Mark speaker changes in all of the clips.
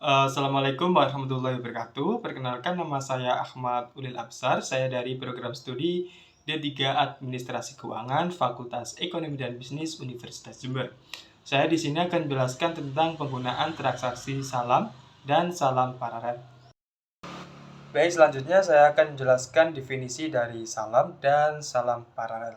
Speaker 1: Assalamualaikum warahmatullahi wabarakatuh. Perkenalkan, nama saya Ahmad Ulil Absar. Saya dari program studi D3 Administrasi Keuangan, Fakultas Ekonomi dan Bisnis Universitas Jember. Saya di sini akan menjelaskan tentang penggunaan transaksi salam dan salam paralel. Baik, selanjutnya saya akan menjelaskan definisi dari salam dan salam paralel.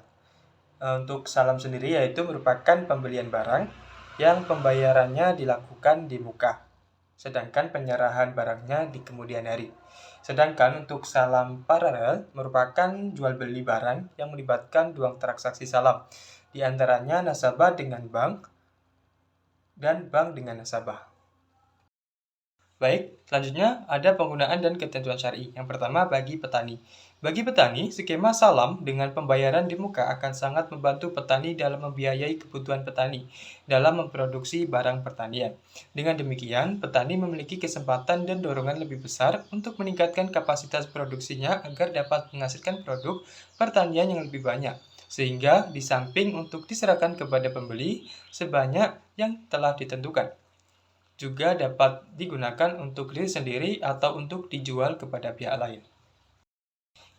Speaker 1: Untuk salam sendiri yaitu merupakan pembelian barang yang pembayarannya dilakukan di muka, sedangkan penyerahan barangnya di kemudian hari. Sedangkan untuk salam paralel merupakan jual beli barang yang melibatkan dua transaksi salam, di antaranya nasabah dengan bank dan bank dengan nasabah. Baik, selanjutnya ada penggunaan dan ketentuan syar'i. Yang pertama, bagi petani. Bagi petani, skema salam dengan pembayaran di muka akan sangat membantu petani dalam membiayai kebutuhan petani dalam memproduksi barang pertanian. Dengan demikian, petani memiliki kesempatan dan dorongan lebih besar untuk meningkatkan kapasitas produksinya agar dapat menghasilkan produk pertanian yang lebih banyak. Sehingga di samping untuk diserahkan kepada pembeli sebanyak yang telah ditentukan, juga dapat digunakan untuk diri sendiri atau untuk dijual kepada pihak lain.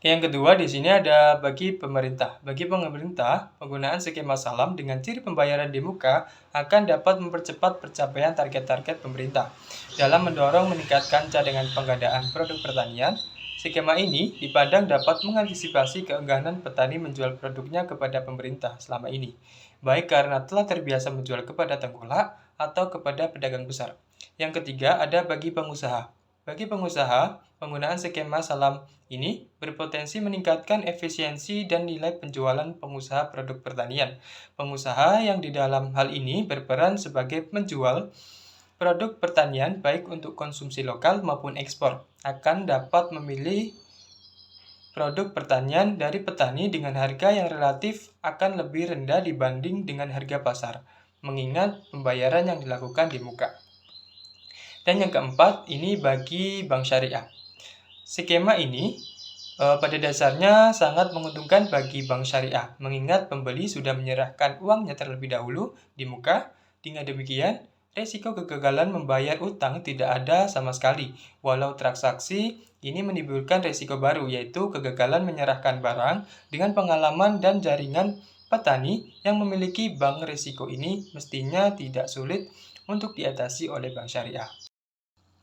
Speaker 1: Yang kedua, di sini ada bagi pemerintah. Bagi pemerintah, penggunaan skema salam dengan ciri pembayaran di muka akan dapat mempercepat pencapaian target-target pemerintah dalam mendorong meningkatkan cadangan pengadaan produk pertanian. Skema ini dipandang dapat mengantisipasi keengganan petani menjual produknya kepada pemerintah selama ini, baik karena telah terbiasa menjual kepada tengkulak atau kepada pedagang besar. Yang ketiga, ada bagi pengusaha. Bagi pengusaha, penggunaan skema salam ini berpotensi meningkatkan efisiensi dan nilai penjualan pengusaha produk pertanian. Pengusaha yang di dalam hal ini berperan sebagai penjual produk pertanian baik untuk konsumsi lokal maupun ekspor akan dapat memilih produk pertanian dari petani dengan harga yang relatif akan lebih rendah dibanding dengan harga pasar, mengingat pembayaran yang dilakukan di muka. Dan yang keempat, ini bagi bank syariah. Skema ini pada dasarnya sangat menguntungkan bagi bank syariah, mengingat pembeli sudah menyerahkan uangnya terlebih dahulu di muka. Dengan demikian, resiko kegagalan membayar utang tidak ada sama sekali, walau transaksi ini menimbulkan resiko baru, yaitu kegagalan menyerahkan barang. Dengan pengalaman dan jaringan petani yang memiliki bank, resiko ini mestinya tidak sulit untuk diatasi oleh bank syariah.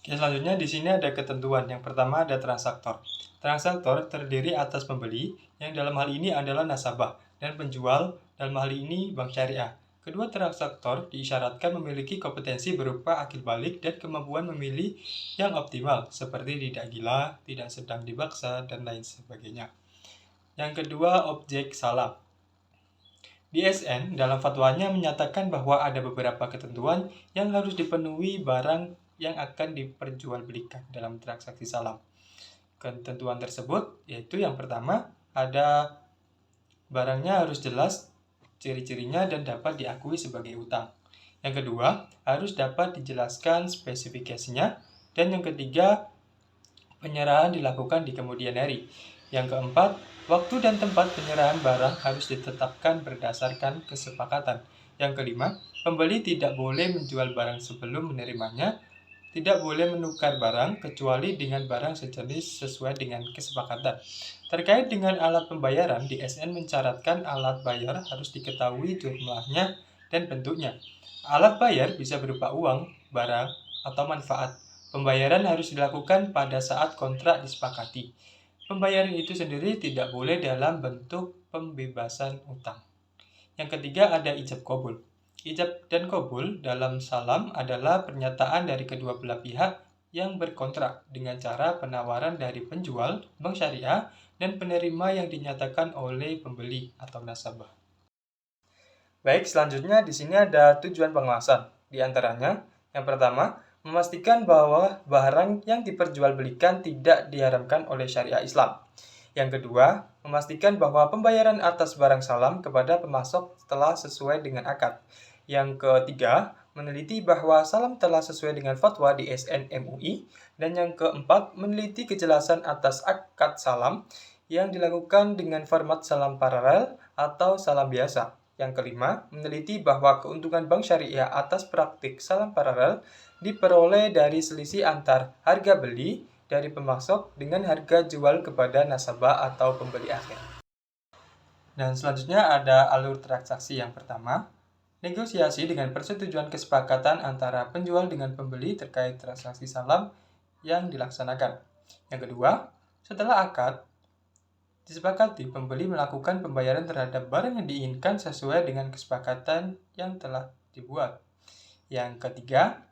Speaker 1: Oke, selanjutnya di sini ada ketentuan. Yang pertama ada transaktor. Transaktor terdiri atas pembeli, yang dalam hal ini adalah nasabah, dan penjual, dalam hal ini bank syariah. Kedua transaktor diisyaratkan memiliki kompetensi berupa akil balik dan kemampuan memilih yang optimal, seperti tidak gila, tidak sedang dipaksa, dan lain sebagainya. Yang kedua, objek salam. DSN dalam fatwanya menyatakan bahwa ada beberapa ketentuan yang harus dipenuhi barang yang akan diperjualbelikan dalam transaksi salam. Ketentuan tersebut yaitu yang pertama, ada barangnya harus jelas ciri-cirinya dan dapat diakui sebagai utang. Yang kedua, harus dapat dijelaskan spesifikasinya. Dan yang ketiga, penyerahan dilakukan di kemudian hari. Yang keempat, waktu dan tempat penyerahan barang harus ditetapkan berdasarkan kesepakatan. Yang kelima, pembeli tidak boleh menjual barang sebelum menerimanya, tidak boleh menukar barang kecuali dengan barang sejenis sesuai dengan kesepakatan. Terkait dengan alat pembayaran, DSN mencaratkan alat bayar harus diketahui jumlahnya dan bentuknya. Alat bayar bisa berupa uang, barang, atau manfaat. Pembayaran harus dilakukan pada saat kontrak disepakati. Pembayaran itu sendiri tidak boleh dalam bentuk pembebasan utang. Yang ketiga ada ijab kabul. Ijab dan kabul dalam salam adalah pernyataan dari kedua belah pihak yang berkontrak dengan cara penawaran dari penjual, bank syariah, dan penerima yang dinyatakan oleh pembeli atau nasabah. Baik, selanjutnya di sini ada tujuan pengawasan. Di antaranya, yang pertama, memastikan bahwa barang yang diperjualbelikan tidak diharamkan oleh syariah Islam. Yang kedua, memastikan bahwa pembayaran atas barang salam kepada pemasok telah sesuai dengan akad. Yang ketiga, meneliti bahwa salam telah sesuai dengan fatwa DSN MUI. Dan yang keempat, meneliti kejelasan atas akad salam yang dilakukan dengan format salam paralel atau salam biasa. Yang kelima, meneliti bahwa keuntungan bank syariah atas praktik salam paralel diperoleh dari selisih antar harga beli dari pemasok dengan harga jual kepada nasabah atau pembeli akhir. Dan selanjutnya ada alur transaksi yang pertama, negosiasi dengan persetujuan kesepakatan antara penjual dengan pembeli terkait transaksi salam yang dilaksanakan. Yang kedua, setelah akad disepakati, pembeli melakukan pembayaran terhadap barang yang diinginkan sesuai dengan kesepakatan yang telah dibuat. Yang ketiga,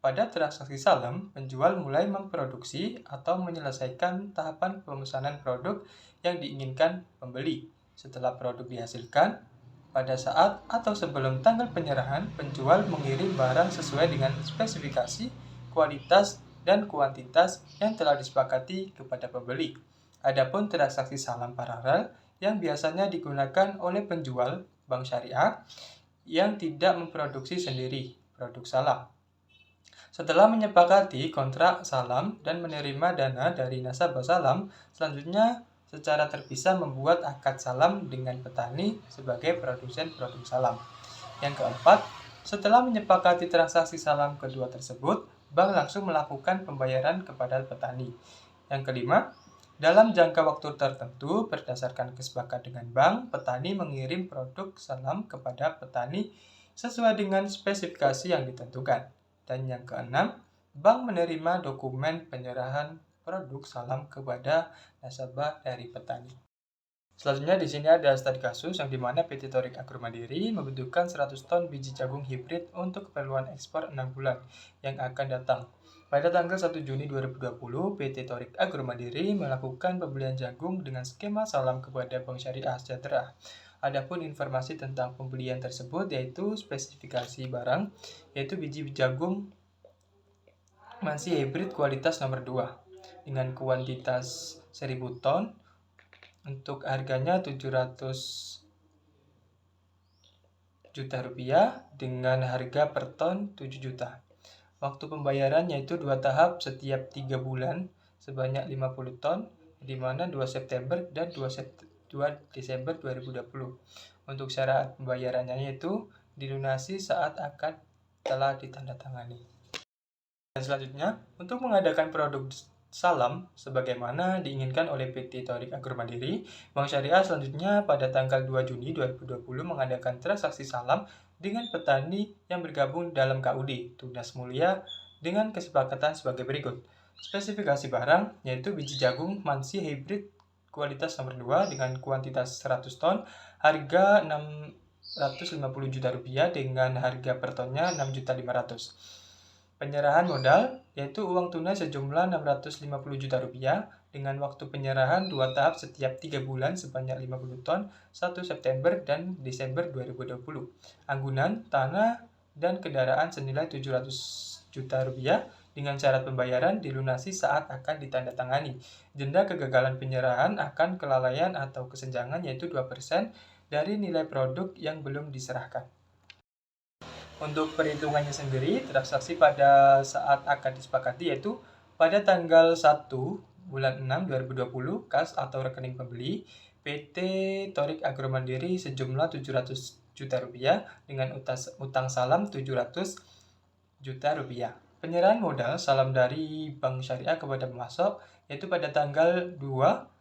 Speaker 1: pada transaksi salam, penjual mulai memproduksi atau menyelesaikan tahapan pemesanan produk yang diinginkan pembeli. Setelah produk dihasilkan, pada saat atau sebelum tanggal penyerahan, penjual mengirim barang sesuai dengan spesifikasi, kualitas, dan kuantitas yang telah disepakati kepada pembeli. Adapun transaksi salam paralel yang biasanya digunakan oleh penjual bank syariah yang tidak memproduksi sendiri produk salam. Setelah menyepakati kontrak salam dan menerima dana dari nasabah salam, selanjutnya secara terpisah membuat akad salam dengan petani sebagai produsen produk salam. Yang keempat, setelah menyepakati transaksi salam kedua tersebut, bank langsung melakukan pembayaran kepada petani. Yang kelima, dalam jangka waktu tertentu berdasarkan kesepakatan dengan bank, petani mengirim produk salam kepada petani sesuai dengan spesifikasi yang ditentukan. Dan yang keenam, bank menerima dokumen penyerahan produk salam kepada nasabah dari petani. Selanjutnya di sini ada studi kasus yang dimana PT Torik Agro Mandiri membutuhkan 100 ton biji jagung hibrid untuk keperluan ekspor 6 bulan yang akan datang. Pada tanggal 1 Juni 2020, PT Torik Agro Mandiri melakukan pembelian jagung dengan skema salam kepada Bank Syariah Sejahtera. Adapun informasi tentang pembelian tersebut yaitu spesifikasi barang, yaitu biji jagung Mansi hibrid kualitas nomor 2 dengan kuantitas 1000 ton. Untuk harganya 700 juta rupiah dengan harga per ton 7 juta. Waktu pembayaran yaitu 2 tahap setiap 3 bulan sebanyak 50 ton, di mana 2 September dan 2 Desember 2020. Untuk syarat pembayarannya yaitu dilunasi saat akad telah ditandatangani. Dan selanjutnya, untuk mengadakan produk salam sebagaimana diinginkan oleh PT Torik Agro Mandiri, Bank Syariah selanjutnya pada tanggal 2 Juni 2020 mengadakan transaksi salam dengan petani yang bergabung dalam KUD Tunas Mulia dengan kesepakatan sebagai berikut. Spesifikasi barang yaitu biji jagung Mansi hibrid kualitas nomor 2 dengan kuantitas 100 ton, harga 650 juta rupiah dengan harga per tonnya 6.500.000. Penyerahan modal yaitu uang tunai sejumlah 650 juta rupiah dengan waktu penyerahan 2 tahap setiap 3 bulan sebanyak 50 ton 1 September dan Desember 2020. Anggunan, tanah, dan kendaraan senilai 700 juta rupiah dengan syarat pembayaran dilunasi saat akan ditandatangani. Denda kegagalan penyerahan akan kelalaian atau kesenjangan yaitu 2% dari nilai produk yang belum diserahkan. Untuk perhitungannya sendiri, transaksi pada saat akan disepakati yaitu pada tanggal 1 bulan 6 2020, kas atau rekening pembeli, PT Torik Agro Mandiri sejumlah 700 juta rupiah dengan utang salam 700 juta rupiah. Penyerahan modal salam dari Bank Syariah kepada pemasok yaitu pada tanggal 2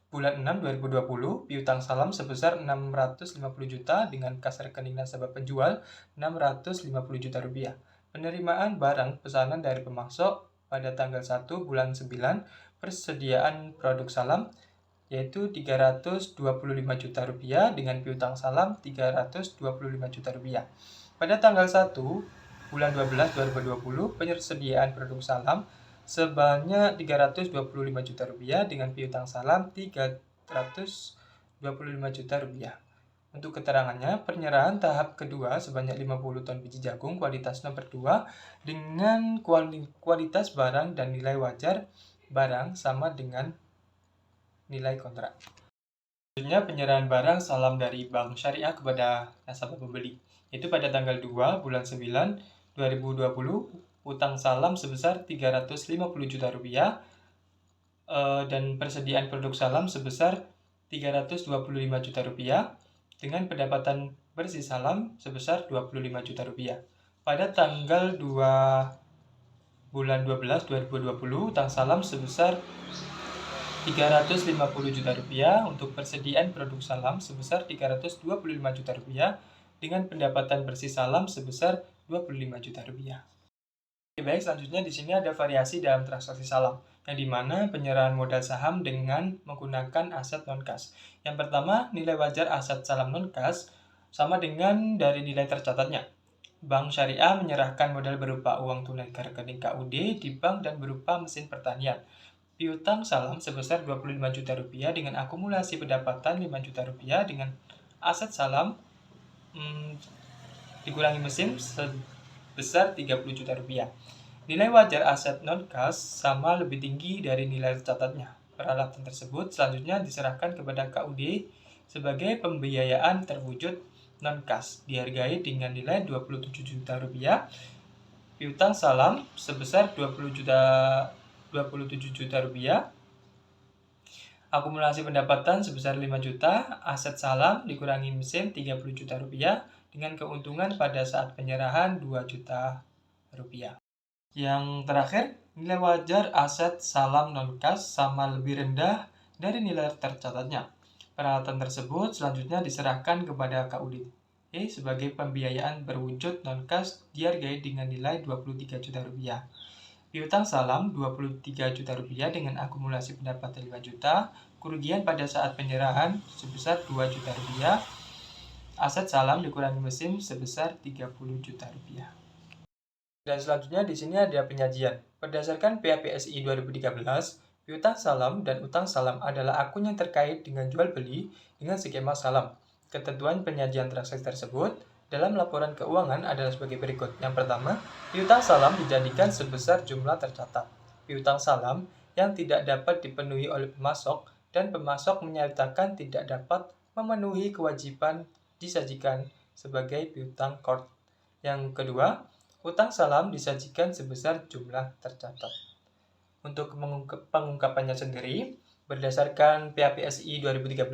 Speaker 1: bulan 6 2020, piutang salam sebesar 650 juta dengan kas rekening nasabah penjual 650 juta rupiah. Penerimaan barang pesanan dari pemasok pada tanggal 1 bulan 9, persediaan produk salam yaitu 325 juta rupiah dengan piutang salam 325 juta rupiah. Pada tanggal 1 bulan 12 2020, persediaan produk salam sebanyak 325 juta rupiah dengan piutang salam 325 juta rupiah. Untuk keterangannya, penyerahan tahap kedua sebanyak 50 ton biji jagung kualitas nomor 2 dengan kualitas barang dan nilai wajar barang sama dengan nilai kontrak. Selanjutnya penyerahan barang salam dari Bank Syariah kepada nasabah pembeli. Itu pada tanggal 2 bulan 9 2020, utang salam sebesar 350 juta rupiah dan persediaan produk salam sebesar 325 juta rupiah. dengan pendapatan bersih salam sebesar Rp25 juta. Pada tanggal 2 bulan 12 2020, utang salam sebesar Rp350 juta untuk persediaan produk salam sebesar Rp325 juta dengan pendapatan bersih salam sebesar Rp25 juta. Baik, selanjutnya di sini ada variasi dalam transaksi salam, yang dimana penyerahan modal saham dengan menggunakan aset non-kas. Yang pertama, nilai wajar aset salam non-kas sama dengan dari nilai tercatatnya. Bank Syariah menyerahkan modal berupa uang tunai ke rekening KUD di bank dan berupa mesin pertanian. Piutang salam sebesar Rp25 juta dengan akumulasi pendapatan Rp5 juta dengan aset salam dikurangi mesin sebesar Rp30 juta. Nilai wajar aset non-kas sama lebih tinggi dari nilai tercatatnya. Peralatan tersebut selanjutnya diserahkan kepada KUD sebagai pembiayaan terwujud non-kas, dihargai dengan nilai Rp27 juta. Piutang salam sebesar Rp27 juta. Akumulasi pendapatan sebesar Rp5 juta, aset salam dikurangi mesin Rp30 juta dengan keuntungan pada saat penyerahan Rp2 juta. Yang terakhir, nilai wajar aset salam non-kas sama lebih rendah dari nilai tercatatnya. Peralatan tersebut selanjutnya diserahkan kepada KUD sebagai pembiayaan berwujud non-kas, dihargai dengan nilai Rp23 juta. Piutang salam Rp23 juta dengan akumulasi pendapatan Rp5 juta, kerugian pada saat penyerahan sebesar Rp2 juta. Aset salam dikurangi mesin sebesar Rp30 juta. Dan selanjutnya di sini ada penyajian. Berdasarkan PAPSI 2013, piutang salam dan utang salam adalah akun yang terkait dengan jual beli dengan skema salam. Ketentuan penyajian transaksi tersebut dalam laporan keuangan adalah sebagai berikut. Yang pertama, piutang salam dijadikan sebesar jumlah tercatat. Piutang salam yang tidak dapat dipenuhi oleh pemasok dan pemasok menyatakan tidak dapat memenuhi kewajiban disajikan sebagai piutang kord. Yang kedua, utang salam disajikan sebesar jumlah tercatat. Untuk pengungkapannya sendiri, berdasarkan PAPSI 2013,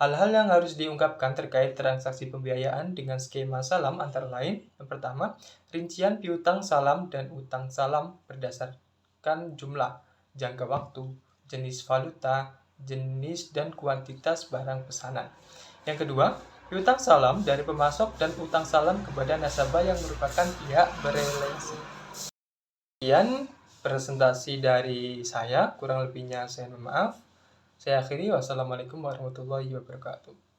Speaker 1: hal-hal yang harus diungkapkan terkait transaksi pembiayaan dengan skema salam antara lain, yang pertama, rincian piutang salam dan utang salam berdasarkan jumlah, jangka waktu, jenis valuta, jenis dan kuantitas barang pesanan. Yang kedua, piutang salam dari pemasok dan utang salam kepada nasabah yang merupakan pihak berelasi. Sekian presentasi dari saya, kurang lebihnya saya mohon maaf. Saya akhiri, wassalamualaikum warahmatullahi wabarakatuh.